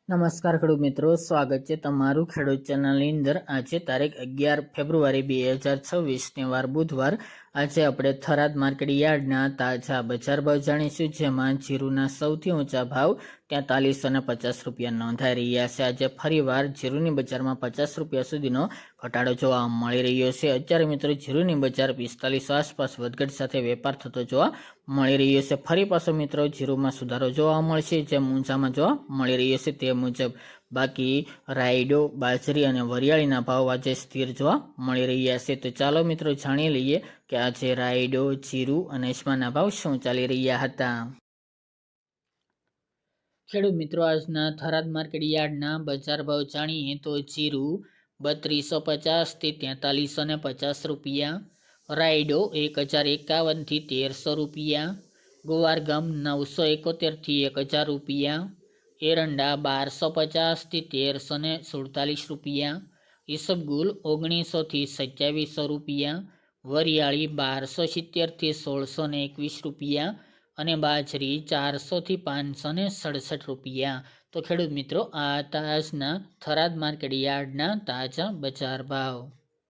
નમસ્કાર ખેડૂત મિત્રો, સ્વાગત છે તમારું ખેડૂત ચેનલની અંદર। આજે તારીખ 11 ફેબ્રુઆરી 2026 વાર બુધવાર। આજે આપણે થરાદ માર્કેટ યાર્ડના તાજા બજાર ભાવ જાણીશું, જેમાં જીરુના સૌથી ઊંચા ભાવ 4350 રૂપિયા નોંધાઈ રહ્યા છે। આજે ફરીવાર જીરુની બજારમાં 50 રૂપિયા સુધીનો ઘટાડો જોવા મળી રહ્યો છે। અત્યારે મિત્રો જીરુની બજાર 45 આસપાસ વધઘટ સાથે વેપાર થતો જોવા મળી રહ્યો છે। ફરી પાછો મિત્રો જીરુમાં સુધારો જોવા મળશે, જેમ ઊંચામાં જોવા મળી રહ્યો છે તે મુજબ। બાકી રાયડો, બાજરી અને વરિયાળીના ભાવ આજે સ્થિર જોવા મળી રહ્યા છે। તો ચાલો મિત્રો જાણી લઈએ કે આજે રાયડો, જીરું અને અજમાના ભાવ શું ચાલી રહ્યા હતા। ખેડૂત મિત્રો, આજના થરાદ માર્કેટ યાર્ડના બજાર ભાવ જાણીએ તો જીરું 3250 થી 4350 રૂપિયા, રાયડો 1051 થી 1300 રૂપિયા, ગુવારગમ 971 થી 1000 રૂપિયા, એરંડા 1250 થી 1347 રૂપિયા, ઈસબગુલ 1900 થી 2700 રૂપિયા, વરિયાળી 1270 થી 1621 રૂપિયા અને બાજરી 400 થી 567 રૂપિયા। તો ખેડૂત મિત્રો, આ આજના થરાદ માર્કેટ યાર્ડના તાજા બજાર ભાવ।